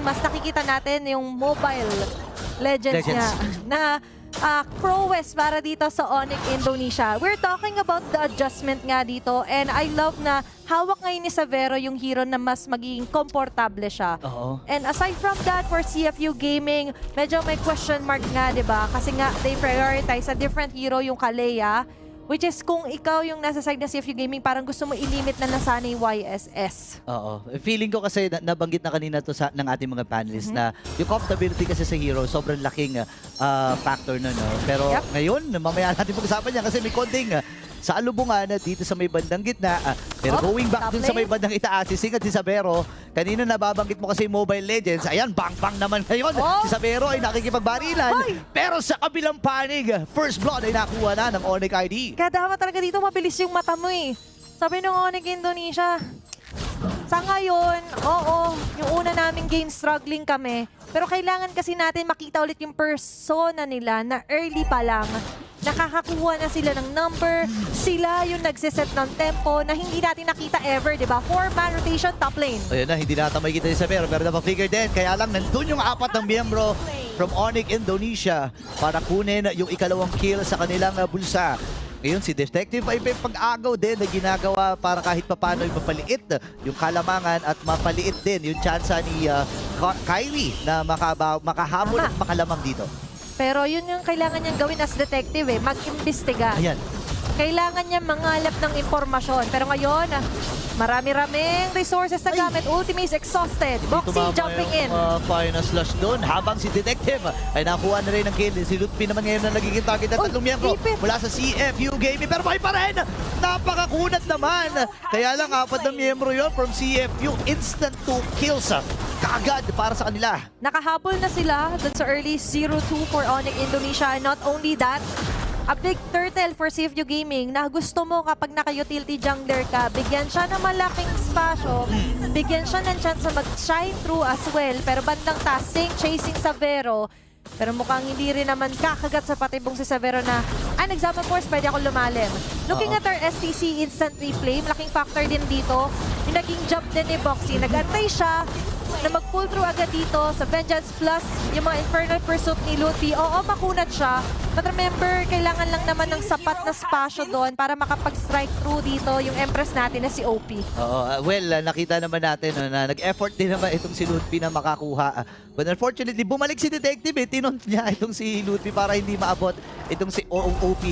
mas nakikita natin yung Mobile Legends niya na prowess para dito sa Onyx Indonesia. We're talking about the adjustment nga dito and I love na hawak ngayon ni Xavero yung hero na mas magiging komportable siya. And aside from that, for CFU Gaming, medyo may question mark nga, di ba? Kasi nga, they prioritize a different hero yung Kalea. Which is kung ikaw yung nasa side ng CFU Gaming, parang gusto mo ilimit na nasanay YSS. Oo. Feeling ko kasi nabanggit na kanina to ng ating mga panelists na yung comfortability kasi sa hero, sobrang laking factor no. Pero ngayon, mamaya natin pag-usapan yan kasi may konting sa alubungan dito sa may bandang gitna. Pero going back dun sa may bandang itaas, si Sing at si Xavero, kanina nababanggit mo kasi Mobile Legends. Ayan, bang-bang naman ngayon. Si Xavero ay nakikipagbarilan. Pero sa kabilang panig, first blood ay nakuha na ng Onyx ID. Kaya dapat talaga dito mabilis yung mata mo eh. Sabi ng Onyx Indonesia, sa ngayon, oo, yung una naming game struggling kami. Pero kailangan kasi natin makita ulit yung persona nila na early pa lang. Nakakakuha na sila ng number, sila yung nagsiset ng tempo na hindi natin nakita ever, di ba? 4-man rotation top lane. Ayan na, hindi natin makikita ni Xavero pero napafigure din. Kaya lang nandun yung apat ng miyembro from Onyx Indonesia para kunin yung ikalawang kill sa kanilang bulsa. Ngayon si Detective ay may pag-agaw din na ginagawa para kahit papano yung mapaliit yung kalamangan at mapaliit din yung tsansa ni Kyrie na makahabol at makalamang dito. Pero yun yung kailangan niyang gawin as detective eh, mag-imbestiga. Ayan. Kailangan niya mangalap ng impormasyon. Pero ngayon, marami-raming resources na gamit. Ultimate's exhausted. Boxy jumping in. Final slash doon habang si Detective ay nakuha na rin ng kill. Si Lutfi naman ngayon na nagiging target ng tatlong miyembro mula sa CFU Gaming. Pero may pa rin! Napakakunat naman! Kaya lang apat na miyembro yon from CFU. Instant 2 kills kaagad para sa kanila. Nakahabol na sila dun sa early 0-2 for Onyx Indonesia. Not only that, a big turtle for CFU Gaming na gusto mo kapag naka-utility jungler ka, bigyan siya ng malaking spasyo, bigyan siya ng chance na mag-shine through as well. Pero bandang tasing, chasing Xavero. Pero mukhang hindi rin naman kakagat sa patibong si Xavero na, nag-Zaman Force, pwede ako lumalim. Looking at our STC instant replay, malaking factor din dito. Yung naging jump din ni Boxy, nag-antay siya na mag-pull through agad dito sa Vengeance Plus, yung mga Infernal Pursuit ni Lutfi. Oo, makunat siya. But remember, kailangan lang naman ng sapat na spasyo doon para makapag-strike through dito yung Empress natin na si OP. Oo, well, nakita naman natin na nag-effort din naman itong si Lutfi na makakuha. But unfortunately, bumalik si Detective tinont niya itong si Lutfi para hindi maabot itong si OP.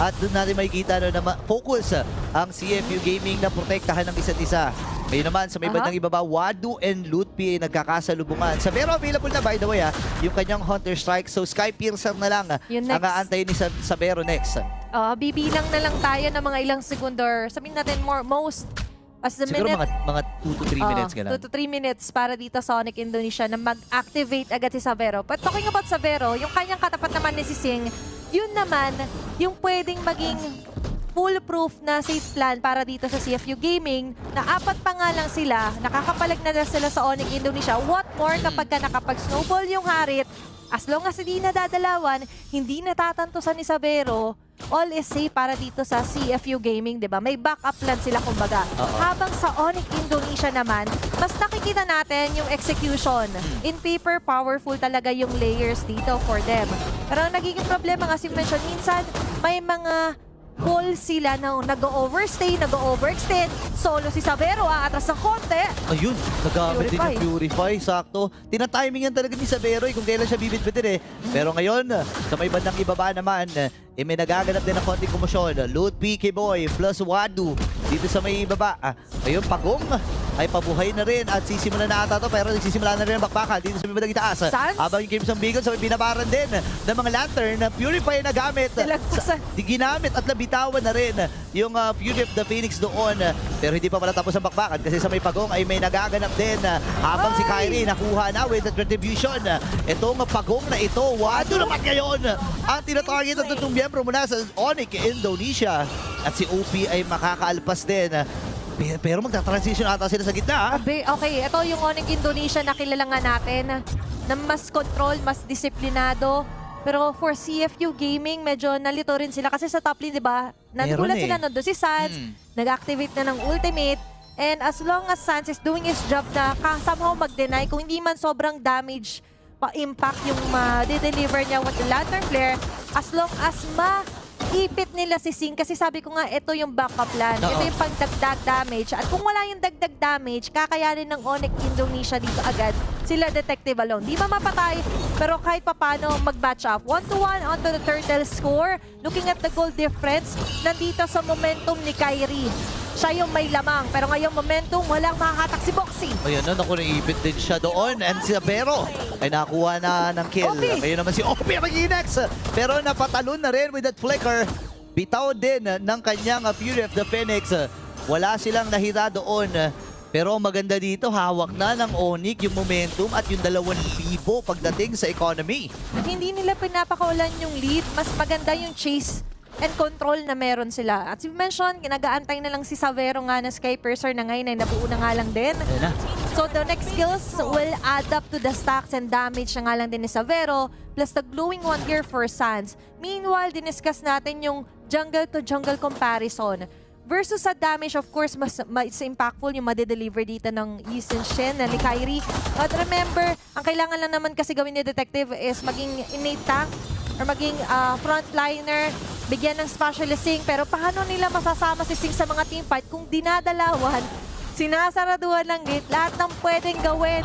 At doon natin makikita na focus ang CFU Gaming na protektahan ng isa't isa. Ngayon naman, sa may bandang ibaba, Wadu and Lutfi ay nagkakasalubungan. Xavero available na, by the way, yung kanyang Hunter Strike. So, Sky Piercer na lang ang aantayin ni Xavero next. Bibilang na lang tayo ng mga ilang segundo. Sabihin natin most as the siguro minute. mga 2 to 3 minutes ka lang. 2 to 3 minutes para dito sa Onyx Indonesia na mag-activate agad si Xavero. But talking about Xavero, yung kanyang katapat naman ni si Sing, yun naman, yung pwedeng maging foolproof na safe plan para dito sa CFU Gaming na apat pa nga lang sila, nakakapalag na sila sa Onyx Indonesia. What more kapag ka nakapag-snowball yung Harit, as long as hindi nadadalawan, hindi natatantosan ni Xavero, all is safe para dito sa CFU Gaming, di ba? May backup plan sila kumbaga. Habang sa Onyx Indonesia naman, mas nakikita natin yung execution. In paper, powerful talaga yung layers dito for them. Pero ang nagiging problema nga si mention, minsan may mga pull sila na nag-overstay, nag-overextend. Solo si Xavero, aatras ng konti. Ayun, nagamit din yung Purify. Sakto. Tinatimingan talaga ni Xavero kung kailan siya bibit-bitin Pero ngayon, sa may bandang ibaba naman, may nagaganap din ng konting komosyon. Lutfi, Kiboy, plus Wadu. Dito sa may ibaba. Ngayon, Pagong ay pabuhay na rin at sisimula na ata to pero nagsisimula na rin ang bakbakan dito sa may bandang itaas. Habang yung Crimson Beacon sa may binabaran din ng mga lantern na Purify na gamit. Ginamit at labitawan na rin yung Fury of the Phoenix doon. Pero hindi pa pala tapos ang bakbakan kasi sa may Pagong ay may nagaganap din habang si Kyrie nakuha na with the retribution. Itong Pagong na ito, Wadu naman ngayon ang tinatarget ng tutong miyembro mula sa Onyx Indonesia. At si OP ay makakaalpas din. Pero magta-transition ata sila sa gitna. Okay, ito yung Onyx Indonesia na kilala nga natin na mas control, mas disiplinado. Pero for CFU Gaming, medyo nalito rin sila kasi sa top lane, di ba? Nagulat sila nandun si Sans, nag-activate na ng ultimate. And as long as Sans is doing his job na somehow mag-deny, kung hindi man sobrang damage pa-impact yung ma-deliver niya with the Lantern Flare, as long as ipit nila si Sing, kasi sabi ko nga, ito yung backup plan. Oo. Ito yung pagdagdag damage. At kung wala yung dagdag damage, kakayanin ng Onyx Indonesia dito agad. Sila Detective alone. Di ba mapatay, pero kahit papano mag-batch up. 1-1 onto the Turtle score. Looking at the goal difference, nandito sa momentum ni Kyrie. Siya yung may lamang, pero ngayong momentum, walang makahatak si Boxy. Ayun na, naku, naipit din siya doon. And si Sabero ay nakuha na ng kill. Opi. Ngayon naman si Opi mag-inex. Pero napatalon na rin with that flicker. Bitaw din ng kanyang Fury of the Phoenix. Wala silang nahira doon. Pero ang maganda dito, hawak na ng Onyx yung momentum at yung 2,000 pagdating sa economy. Hindi nila pinapakawalan yung lead. Mas maganda yung chase and control na meron sila. At si mention, kinagaantay na lang si Savero nga na Sky Piercer na ngayon ay nabuo na nga lang din. Ayun na. So the next skills will add up to the stacks and damage na nga lang din ni Savero plus the glowing one here for Sans. Meanwhile, diniscuss natin yung jungle to jungle comparison. Versus sa damage, of course, mas impactful yung madideliver dito ng Easton Shen na ni Kyrie. But remember, ang kailangan lang naman kasi gawin ni Detective is maging innate tank or maging frontliner, bigyan ng specialist Sing. Pero paano nila masasama si Sing sa mga teamfight kung dinadalawan, sinasaraduhan ng gate, lahat ng pwedeng gawin,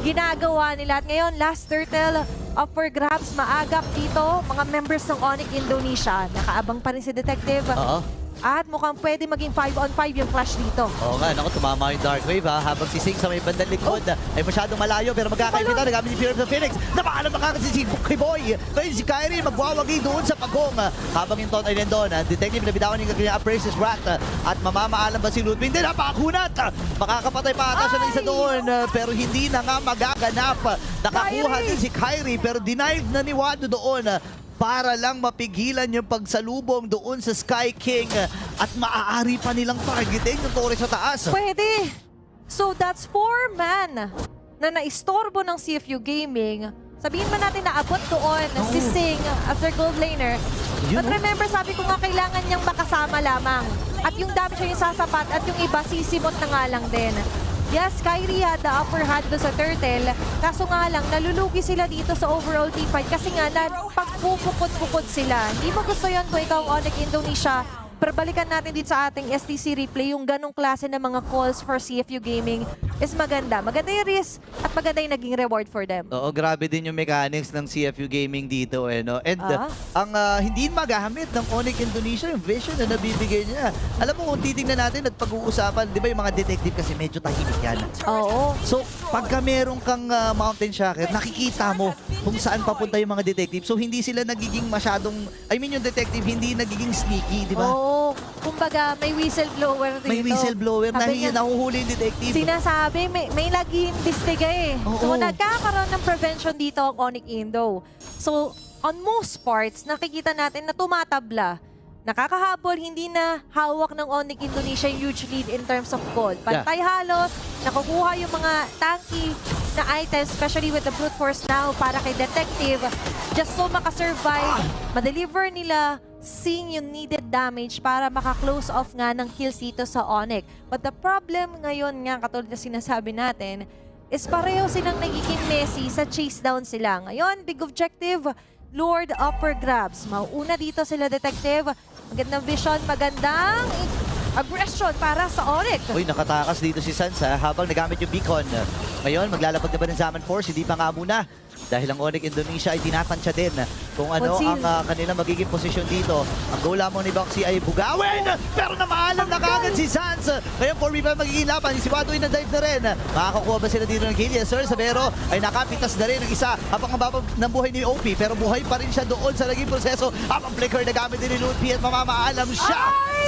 ginagawa nila. At ngayon, last turtle up for grabs, maagap dito, mga members ng Onyx Indonesia. Nakaabang pa rin si Detective. Oo. At mukhang pwede maging 5-on-5 yung flash dito. Oo nga, naku, tumama yung Dark Wave habang si Sing sa may bandang likod ay masyadong malayo pero magkakaibita, nagamit si Fury of the Phoenix. Napaalam makakasi si Kiboy. Ngayon si Kyrie magwawagi doon sa pagong. Habang yung Ton ay nandun, Detective na bitawan yung kanyang Appraises Rat at mamamaalam ba si Ludwig? Hindi, napakunat! Makakapatay pa ata siya ng isa doon pero hindi na nga magaganap. Nakakuha din si Kyrie pero denied na ni Wado doon para lang mapigilan yung pagsalubong doon sa Sky King at maaari pa nilang targetin yung Torres sa taas. Pwede! So that's 4 man na naistorbo ng CFU Gaming. Sabihin man natin na abot doon si Sing after gold laner. But remember, sabi ko nga kailangan niyang makasama lamang. At yung damage niya yung sasapat at yung iba sisimot na nga lang din. Yes, Kyrie had the upper hand doon sa Turtle. Kaso nga lang, nalulugi sila dito sa overall team fight kasi nga pagpupukod-pukod sila. Hindi mo gusto yun kung ikaw Onyx Indonesia. Pero balikan natin dito sa ating STC replay, yung ganong klase ng mga calls for CFU Gaming is maganda. Maganda yung risk at maganda yung naging reward for them. Oo, grabe din yung mechanics ng CFU Gaming dito. No? And ang hindi magamit ng Onyx Indonesia, yung vision na nabibigay niya. Alam mo kung titingnan natin at pag-uusapan, di ba yung mga detective kasi medyo tahimik yan. Oo. So, pagka meron kang mountain shocker, nakikita mo kung saan papunta yung mga detective. So, hindi sila nagiging masyadong, yung detective hindi nagiging sneaky, di ba? Oo. Kumbaga, may whistleblower dito. May whistleblower na Sabi niya, nahuhuli yung detective. sinasabi, may nag-iimbestiga eh. So, Oo. nagkakaroon ng prevention dito ang Onyx Indo. So, on most parts, nakikita natin na tumatabla. Nakakahabol, hindi na hawak ng Onyx Indonesia yung huge lead in terms of gold. Pantay halos, nakukuha yung mga tanky na items, especially with the brute force now para kay Detective. Just so makasurvive, madeliver nila Sing yung needed damage para maka-close off nga ng kills dito sa Onyx. But the problem ngayon nga, katulad na sinasabi natin, is pareho silang nagiging messy sa chase down sila. Ngayon, big objective, Lord upper grabs. Mauuna dito sila Detective. Magandang vision, magandang aggression para sa Onyx. Uy, nakatakas dito si Sansa habang nagamit yung beacon. Ngayon, maglalapag na ba ng Zaman Force? Hindi pa nga muna. Dahil ang Onyx Indonesia ay tinatansya din kung ano Conceal. ang kanilang magiging posisyon dito. Ang goal lamang ni Boxy ay bugawin! Pero namaalam na kagad si Sans! Ngayon 4v5 magiging laban. Si Wado ay na-dive na rin. Makakakuha ba sila dito ng kill? Yes, sir. Sabero ay nakapitas na rin ng isa habang ang babag ng buhay ni OP. Pero buhay pa rin siya doon sa naging proseso. Habang flicker na gamit din ni Ludwig at mamamaalam siya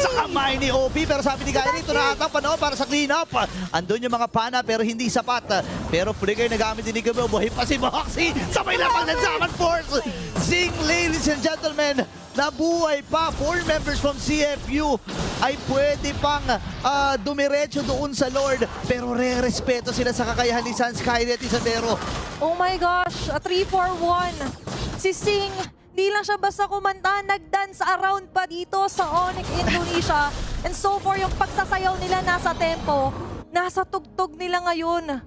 sa kamay ni OP. Pero sabi ni Kyrie, ito na atang panahon para sa clean up. Andun yung mga pana pero hindi sapat. Pero flicker na gamit din ni Gabriel. Buhay pa si Boxy. Sabay lamang ng Zaman Force. Sing, ladies and gentlemen, nabuhay pa. 4 members from CFU ay pwede pang dumiretso doon sa Lord. Pero re-respeto sila sa kakayahan ni Sans, Kyrie at Isabero. Oh my gosh, a 3-4-1. Si Sing, di lang siya basta kumanta, nag-dance around pa dito sa Onyx Indonesia. And so far, yung pagsasayaw nila nasa tempo, nasa tugtog nila ngayon.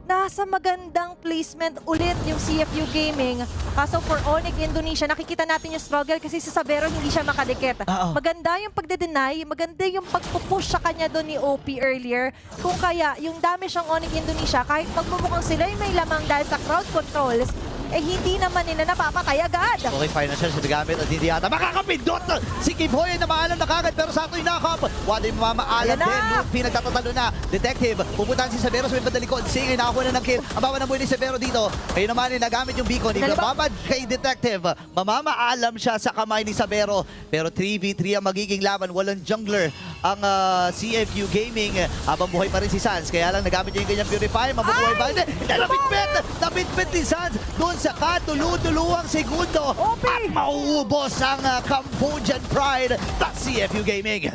Nasa magandang placement ulit yung CFU Gaming. Kaso for Onyx Indonesia, nakikita natin yung struggle kasi si Sabero hindi siya makadikit. Maganda yung pagde-deny, maganda yung pagpupush sa kanya doon ni OP earlier. Kung kaya, yung damage ng Onyx Indonesia, kahit magmumukhang sila ay may lamang dahil sa crowd controls, eh hindi naman nila napapatay agad. Okay, financial siya nagamit at hindi yata makakapindot. Si Kiboy na maalam na kagad pero sa ito'y nakap. Wala yung mamaalam Ayan na. din. Luffy nagtatatalo na. Detective, pupuntahan si Severo sa may bandalikod. Sige, nakakuha na ng kill. Ang bawa ng buhay ni Severo dito. Ngayon naman, nagamit yung beacon. Ibababad kay Detective. Mamamaalam siya sa kamay ni Severo. Pero 3v3 ang magiging laban. Walang jungler ang CFU Gaming. Habang buhay pa rin si Sans. Kaya lang nagamit niya yung ganyang Purify. Mabubuhay ba? Nabitbit! Nabitbit ni Sans doon sa katulu-tuluang segundo. At mauubos ang Cambodian Pride ng CFU Gaming.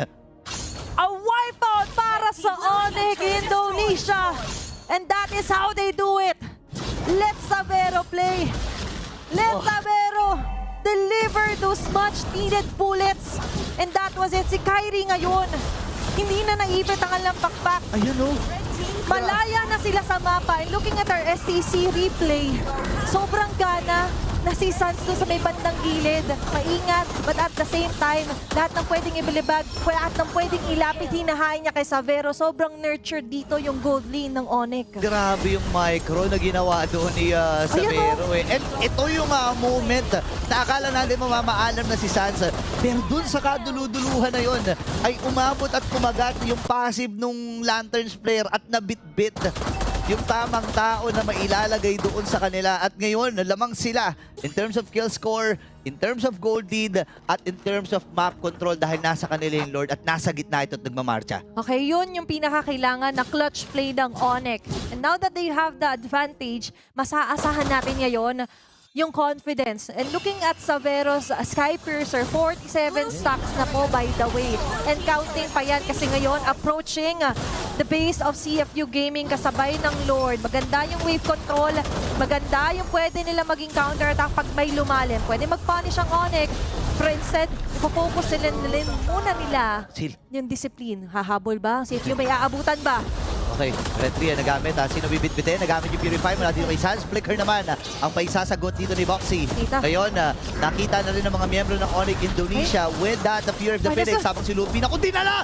A wipeout para sa Onyx Indonesia. And that is how they do it. Let Sabero play. Let Sabero deliver those much needed bullets. And that was it. Si Kyrie ngayon, hindi na naipit ang alang pakpak. Ayun o. Malaya na sila sa mapa. And looking at our STC replay, sobrang gana na si Sans doon sa may bandang gilid. Maingat, but at the same time, lahat ng pwedeng ibilibag, lahat ng pwedeng ilapit, hinahain niya kay Sabero. Sobrang nurtured dito yung gold lane ng Onyx. Grabe yung micro na ginawa doon ni Sabero eh. And ito yung moment na akala natin mamamaalam na si Sans. Pero doon sa kaduluduluhan na yon ay umabot at kumagat yung passive nung Lanterns player at nabitbit yung tamang tao na mailalagay doon sa kanila. At ngayon, lamang sila in terms of kill score, in terms of gold lead, at in terms of map control dahil nasa kanila yung Lord at nasa gitna ito at nagmamarcha. Okay, yun yung pinakakailangan na clutch play ng Onyx. And now that they have the advantage, masaasahan natin ngayon yung confidence. And looking at Savero's Skypiercer, 47 stacks na po by the way. And counting pa yan kasi ngayon approaching the base of CFU Gaming kasabay ng Lord. Maganda yung wave control, maganda yung pwede nila maging counter attack pag may lumalim. Pwede mag-punish ang Onyx. Pero instead, focus sila muna nila yung discipline. Hahabol ba? CFU may aabutan ba? Okay, Red 3 nagamit. Sino bibitbitin? Nagamit yung Purify mula dito kay Sans. Flicker naman ang paisasagot dito ni Boxy. Ngayon, nakita na rin ng mga miyembro ng Onyx Indonesia with that, the Fear of the Phoenix. Tapos si Lupi, naku, dinala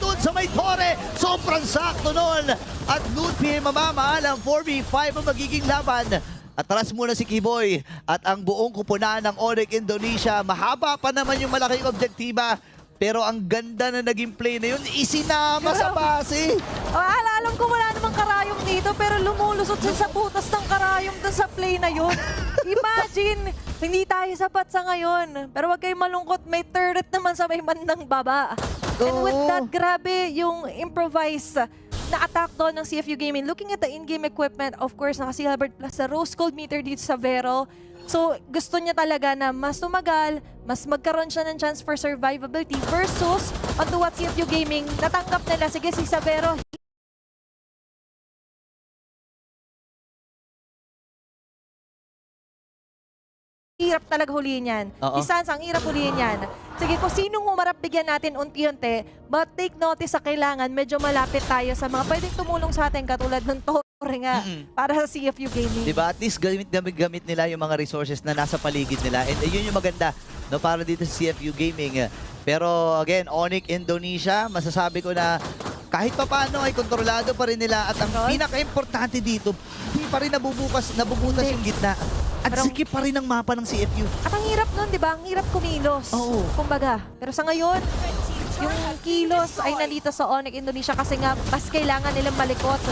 doon sa may tore. Sobrang sakto nun. At Lupi, mamamaalang 4v5 ang magiging laban. Atras muna si Kiboy at ang buong kupunan ng Onyx Indonesia. Mahaba pa naman yung malaking objektiba. Pero ang ganda na naging play na yun, isinama sa base. Alam ko wala namang karayom dito, pero lumulusot siya sa butas ng karayom dun sa play na yun. Imagine, hindi tayo sapat sa ngayon. Pero wag kayong malungkot, may turret naman sa may bandang baba. And with that, grabe yung improvise na attack doon ng CFU Gaming. Looking at the in-game equipment, of course, naka-Silverbird plus sa Rose Gold meter dito sa Vero. So, gusto niya talaga na mas tumagal, mas magkaroon siya ng chance for survivability versus onto what CFU Gaming, natanggap nila, sige si Sabero, hirap talaga huliin yan. Si Sans, ang hirap huliin yan. Sige, kung sinong humarap, bigyan natin unti-unti, but take notice sa kailangan, medyo malapit tayo sa mga pwedeng tumulong sa atin katulad ng Torre nga para sa CFU Gaming. Diba? At least gamit nila yung mga resources na nasa paligid nila. And yun yung maganda no, para dito sa CFU Gaming. Pero again, Onyx Indonesia, masasabi ko na kahit pa paano ay kontrolado pa rin nila. At ang pinaka-importante dito, hindi pa rin nabubutas yung gitna. At sikip pa rin ang mapa ng CFU. At ang hirap nun, di ba? Ang hirap kumilos. Kumbaga. Pero sa ngayon, yung kilos ay nalito sa Onyx Indonesia kasi nga mas kailangan nilang malikot.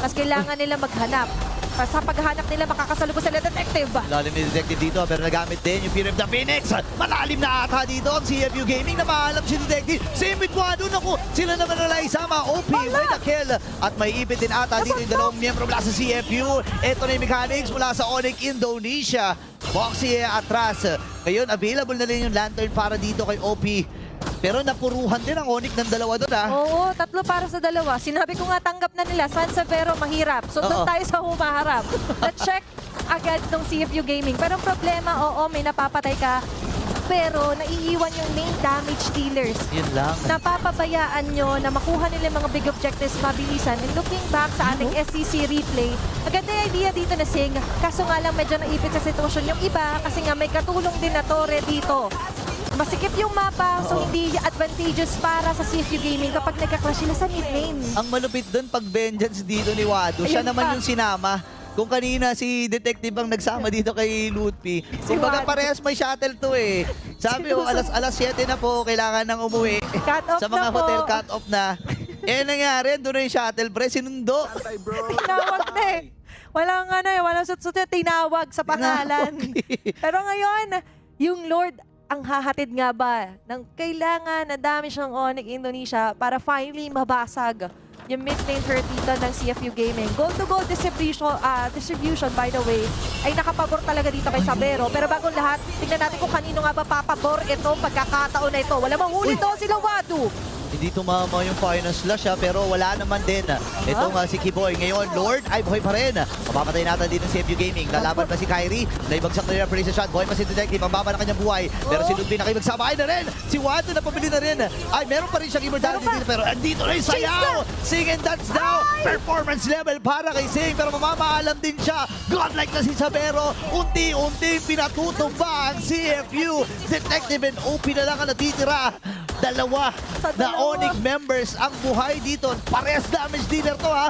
Mas kailangan nilang maghanap. Sa paghahanap nila, makakasalubong sila Detective. Lalim ni Detective dito, pero nagamit din yung Fear of the Phoenix. Malalim na ata dito ang CFU Gaming na maalam si Detective. Same with Wado, naku, sila naman nila isama. OP with the kill. At may ipit din ata dito yung dalawang miyembro mula sa CFU. Ito na yung mechanics mula sa Onyx Indonesia. Boxy atras. Ngayon, available na rin yung lantern para dito kay OP. Pero napuruhan din ang Onyx ng dalawa doon, ha? Oo, tatlo para sa dalawa. Sinabi ko nga tanggap na nila. San Severo mahirap. So doon tayo sa humaharap. Na-check agad ng CFU Gaming. Pero ang problema, oo, may napapatay ka. pero naiiwan yung main damage dealers. Yun lang. Napapabayaan nyo na makuha nila yung mga big objectives mabilisan. And looking back sa ating SCC replay, maganda yung idea dito na Sing, kaso nga lang medyo naipit sa sitwasyon yung iba kasi nga may katulong din na Torre dito. Masikip yung mapa, so hindi advantageous para sa CFU Gaming kapag nagka-clash sila sa mid lane. Ang malupit doon pag vengeance dito ni Wado, siya Ayun naman pa. yung sinama. Kung kanina si Detective ang nagsama dito kay Lutfi, kumbaga Wado. parehas may shuttle to eh. Sabi ko, alas 7 na po, kailangan nang umuwi. Cut off Sa mga na po. hotel, cut off na. Eh, nangyari, doon na yung shuttle, pre, sinundo. Tinawag na eh. Walang ano eh, walang sut-sut eh, tinawag sa pangalan. Pero ngayon, yung Lord ang hahatid nga ba ng kailangan na dami siyang Onyx Indonesia para finally mabasag yung mid lane hurt dito ng CFU Gaming. Goal-to-goal distribution, by the way, ay nakapabor talaga dito kay Sabero. Pero bagong lahat, tingnan natin kung kanino nga ba papabor itong pagkakataon na ito. Wala mang huli doon sila Wadu. Hindi tumama yung final slash pero wala naman din. Itong si Kiboy. Ngayon, Lord ay buhay pa rin. Mapapatay natin dito si CFU Gaming. Lalaban pa si Kyrie. Naibagsak na rin ang pressure shot. Buhay pa si Detective. Ang baba ng kanyang buhay. Pero si Ludwig nakibagsabay na rin. Si Wado na pabili na rin. Ay, meron pa rin siyang immortality dito. Pero andito na yung sayaw. Sing and dance now. Performance level para kay Sing. Pero mamamaalam din siya. Godlike na si Sabero. Unti-unti pinatutumba ang CFU. Detective and OP na lang ang natitira. Dalawa na Onyx members ang buhay dito. Parehas damage dealer to ha.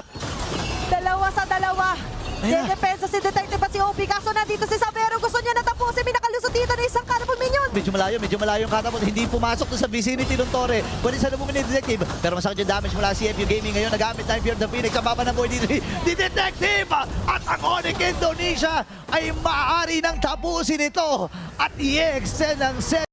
Dalawa sa dalawa. Dedepensa si Detective at si OP. Kaso nandito si Sabero. Gusto niya natapusin. May nakalusot dito na isang Cannibal Minion. Medyo malayo yung katapos. Hindi pumasok doon sa vicinity ng Torre. Pwede sa lumumi ni Detective. Pero masakit yung damage mula sa CFU Gaming. Ngayon nagamit na yung Fear of the Phoenix. Ang baba ng boy dito ni Detective. At ang Onyx Indonesia ay maaari nang tapusin ito. At i-extend ang set.